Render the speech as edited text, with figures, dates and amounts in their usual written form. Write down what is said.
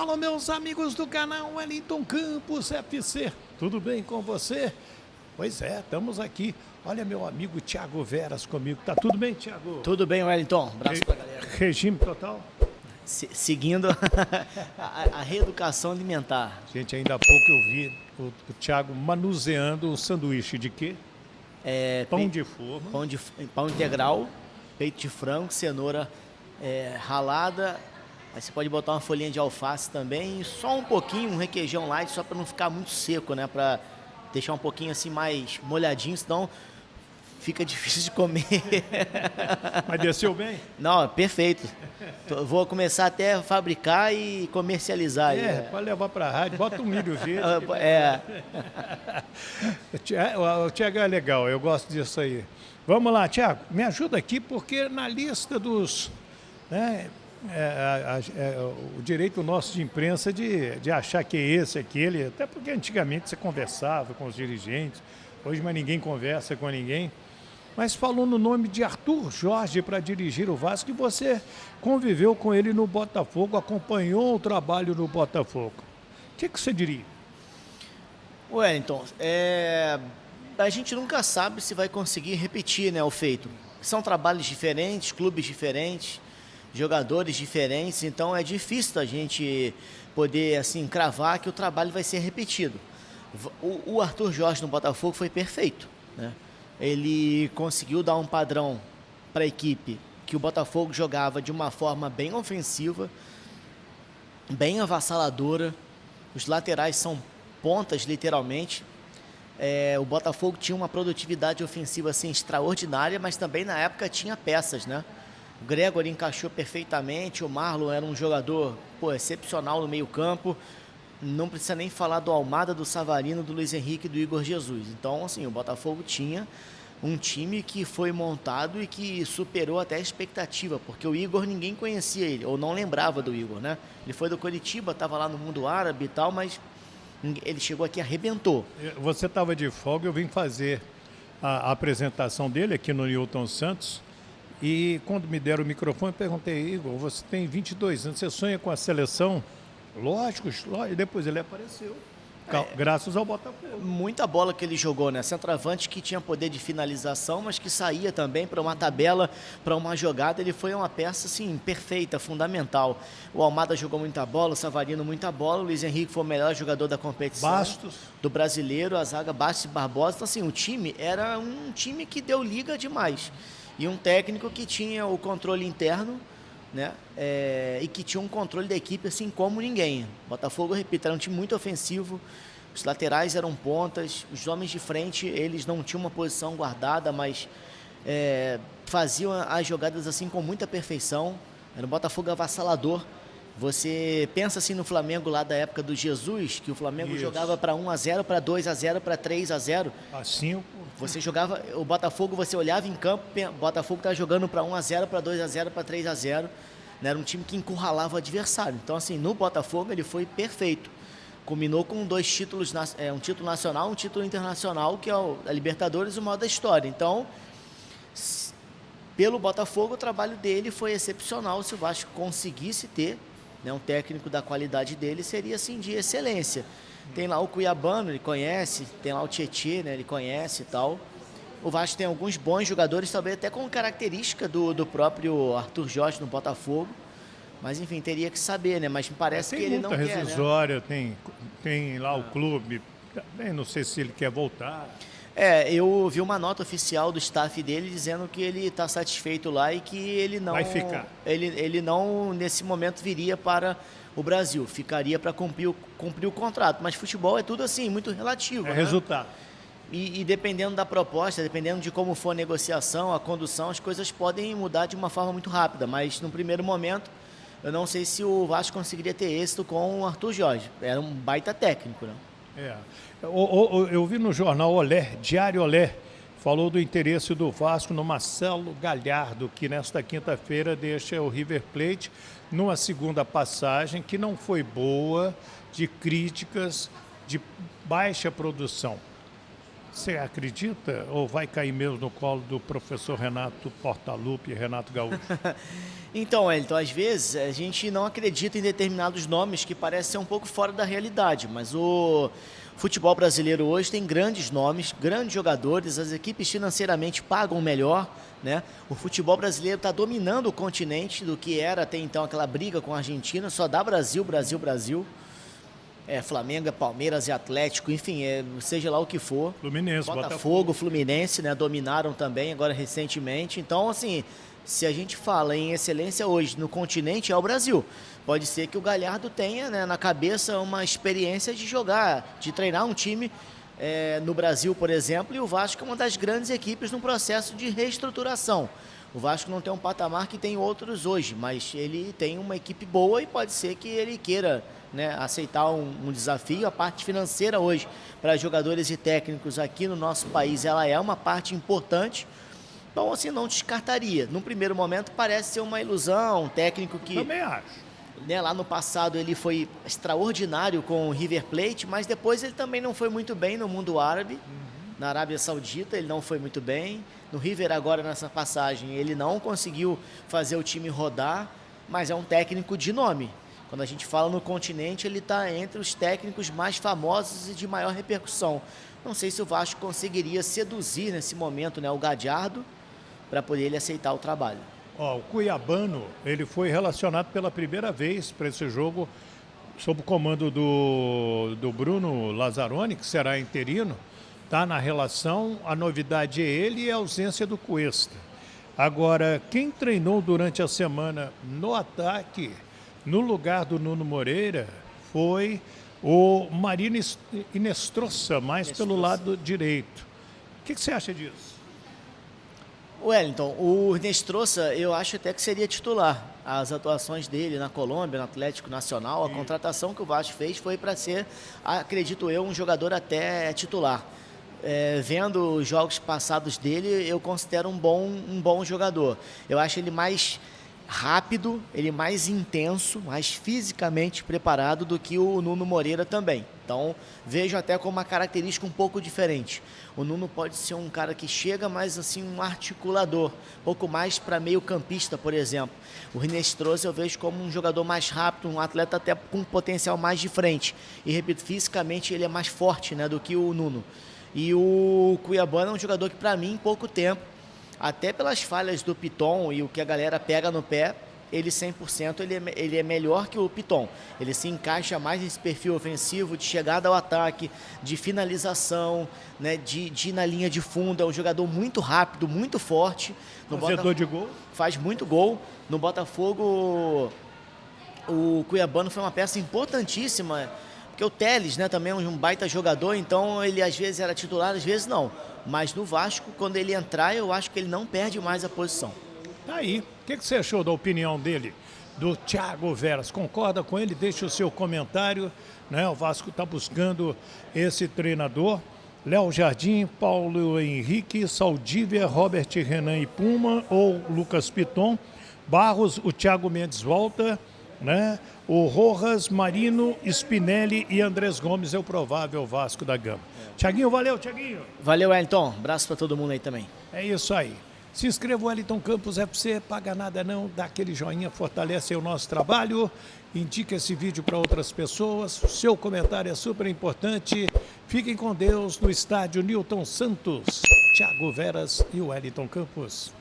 Alô, meus amigos do canal Wellington Campos FC, tudo bem com você? Pois é, estamos aqui. Olha meu amigo Thiago Veras comigo, tá tudo bem, Thiago? Tudo bem, Wellington? Abraço pra galera. Regime total? Seguindo a reeducação alimentar. Gente, ainda há pouco eu vi o Thiago manuseando o sanduíche de quê? Pão de forma. Pão integral, peito de frango, cenoura ralada. Aí você pode botar uma folhinha de alface também, só um pouquinho, um requeijão light, só para não ficar muito seco, né? Para deixar um pouquinho assim mais molhadinho, senão fica difícil de comer. Mas desceu bem? Não, perfeito. Vou começar até a fabricar e comercializar. Pode levar para a rádio, bota um milho verde. O Thiago é legal, eu gosto disso aí. Vamos lá, Thiago, me ajuda aqui, porque na lista dos... o direito nosso de imprensa de achar que é esse, aquele, até porque antigamente você conversava com os dirigentes, hoje mais ninguém conversa com ninguém, mas falou no nome de Arthur Jorge para dirigir o Vasco e você conviveu com ele no Botafogo, acompanhou o trabalho no Botafogo. O que você diria? Wellington, a gente nunca sabe se vai conseguir repetir, né, o feito. São trabalhos diferentes, clubes diferentes, jogadores diferentes, então é difícil a gente poder assim cravar que o trabalho vai ser repetido. O Arthur Jorge no Botafogo foi perfeito, né? Ele conseguiu dar um padrão para a equipe que o Botafogo jogava de uma forma bem ofensiva, bem avassaladora. Os laterais são pontas, literalmente. O Botafogo tinha uma produtividade ofensiva assim extraordinária, mas também na época tinha peças, né? O Gregor encaixou perfeitamente, o Marlon era um jogador excepcional no meio-campo. Não precisa nem falar do Almada, do Savarino, do Luiz Henrique e do Igor Jesus. Então, assim, o Botafogo tinha um time que foi montado e que superou até a expectativa, porque o Igor ninguém conhecia ele, ou não lembrava do Igor, né? Ele foi do Coritiba, estava lá no mundo árabe e tal, mas ele chegou aqui e arrebentou. Você estava de folga, eu vim fazer a apresentação dele aqui no Newton Santos. E quando me deram o microfone, eu perguntei, Igor, você tem 22 anos, você sonha com a seleção? Lógico, e depois ele apareceu, graças ao Botafogo. Muita bola que ele jogou, né? Centroavante que tinha poder de finalização, mas que saía também para uma tabela, para uma jogada. Ele foi uma peça, assim, perfeita, fundamental. O Almada jogou muita bola, o Savarino muita bola, o Luiz Henrique foi o melhor jogador da competição. Bastos. Do brasileiro, a zaga Bastos e Barbosa. Então, assim, o time era um time que deu liga demais. E um técnico que tinha o controle interno, né? E que tinha um controle da equipe assim como ninguém. Botafogo, repito, era um time muito ofensivo. Os laterais eram pontas, os homens de frente, eles não tinham uma posição guardada, mas faziam as jogadas assim com muita perfeição. Era um Botafogo avassalador. Você pensa assim no Flamengo lá da época do Jesus, que o Flamengo jogava para 1-0, para 2-0, para 3-0. Assim, você jogava, o Botafogo, você olhava em campo, o Botafogo estava jogando para 1-0, para 2-0, para 3-0. Né? Era um time que encurralava o adversário. Então, assim, no Botafogo ele foi perfeito. Culminou com 2 títulos, um título nacional, um título internacional, que é a Libertadores, o maior da história. Então, pelo Botafogo, o trabalho dele foi excepcional. Se o Vasco conseguisse ter, né, um técnico da qualidade dele, seria, assim, de excelência. Tem lá o Cuiabano, ele conhece, tem lá o Tietê, né, ele conhece e tal. O Vasco tem alguns bons jogadores, talvez até com característica do próprio Arthur Jorge no Botafogo. Mas, enfim, teria que saber, né? Mas me parece que ele não quer, né? Tem rescisória, tem lá o clube, também não sei se ele quer voltar. Eu vi uma nota oficial do staff dele dizendo que ele está satisfeito lá e que ele não... Vai ficar. Ele não, nesse momento, viria para o Brasil. Ficaria para cumprir o contrato. Mas futebol é tudo assim, muito relativo. É, né? Resultado. E dependendo da proposta, dependendo de como for a negociação, a condução, as coisas podem mudar de uma forma muito rápida. Mas, no primeiro momento, eu não sei se o Vasco conseguiria ter êxito com o Arthur Jorge. Era um baita técnico, né? Eu vi no jornal Olé, Diário Olé, falou do interesse do Vasco no Marcelo Galhardo, que nesta quinta-feira deixa o River Plate numa segunda passagem que não foi boa, de críticas, de baixa produção. Você acredita ou vai cair mesmo no colo do professor Renato Portaluppi e Renato Gaúcho? Então, Wellington, às vezes a gente não acredita em determinados nomes que parecem ser um pouco fora da realidade, mas o futebol brasileiro hoje tem grandes nomes, grandes jogadores, as equipes financeiramente pagam melhor, né? O futebol brasileiro está dominando o continente do que era até então aquela briga com a Argentina, só dá Brasil, Brasil, Brasil. Flamengo, Palmeiras e Atlético, enfim, seja lá o que for. Fluminense, Botafogo, Fluminense, né, dominaram também agora recentemente. Então, assim, se a gente fala em excelência hoje no continente, é o Brasil. Pode ser que o Galhardo tenha, né, na cabeça uma experiência de jogar, de treinar um time no Brasil, por exemplo, e o Vasco é uma das grandes equipes num processo de reestruturação. O Vasco não tem um patamar que tem outros hoje, mas ele tem uma equipe boa e pode ser que ele queira, né, aceitar um desafio. A parte financeira hoje, para jogadores e técnicos aqui no nosso país, ela é uma parte importante. Então, assim, não descartaria. Num primeiro momento, parece ser uma ilusão, um técnico que... Também acho. Né, lá no passado ele foi extraordinário com o River Plate, mas depois ele também não foi muito bem no mundo árabe. Na Arábia Saudita ele não foi muito bem. No River agora, nessa passagem, ele não conseguiu fazer o time rodar, mas é um técnico de nome. Quando a gente fala no continente, ele está entre os técnicos mais famosos e de maior repercussão. Não sei se o Vasco conseguiria seduzir nesse momento, né, o Galhardo para poder ele aceitar o trabalho. O cuiabano, ele foi relacionado pela primeira vez para esse jogo sob o comando do Bruno Lazzaroni, que será interino. Está na relação, a novidade é ele e a ausência do Cuesta. Agora, quem treinou durante a semana no ataque, no lugar do Nuno Moreira, foi o Marino Inestrosa, mais pelo lado direito. O que você acha disso? Wellington, o Inestrosa eu acho até que seria titular. As atuações dele na Colômbia, no Atlético Nacional, a contratação que o Vasco fez foi para ser, acredito eu, um jogador até titular. Vendo os jogos passados dele, eu considero um bom jogador. Eu acho ele mais rápido, ele mais intenso, mais fisicamente preparado do que o Nuno Moreira também. Então, vejo até como uma característica um pouco diferente. O Nuno pode ser um cara que chega, mas assim, um articulador, pouco mais para meio campista, por exemplo. O Inestrosa eu vejo como um jogador mais rápido, um atleta até com um potencial mais de frente. E, repito, fisicamente ele é mais forte, né, do que o Nuno. E o Cuiabano é um jogador que, para mim, em pouco tempo, até pelas falhas do Piton e o que a galera pega no pé, ele 100% ele é melhor que o Piton. Ele se encaixa mais nesse perfil ofensivo, de chegada ao ataque, de finalização, né, de ir na linha de fundo. É um jogador muito rápido, muito forte. Fazedor de gol. Faz muito gol. No Botafogo, o Cuiabano foi uma peça importantíssima. Porque o Telles, né, também é um baita jogador, então ele às vezes era titular, às vezes não. Mas no Vasco, quando ele entrar, eu acho que ele não perde mais a posição. Tá aí. O que você achou da opinião dele, do Thiago Veras? Concorda com ele? Deixa o seu comentário, né? O Vasco está buscando esse treinador. Léo Jardim, Paulo Henrique, Saldívia, Robert Renan e Puma ou Lucas Piton. Barros, o Thiago Mendes volta, né? O Rojas, Marino, Spinelli e Andrés Gomes é o provável Vasco da Gama. Thiaguinho, valeu, Thiaguinho. Valeu, Wellington. Abraço para todo mundo aí também. É isso aí. Se inscreva, Wellington Campos FC, paga nada não, dá aquele joinha, fortalece o nosso trabalho, indica esse vídeo para outras pessoas, seu comentário é super importante. Fiquem com Deus no estádio Newton Santos, Thiago Veras e Wellington Campos.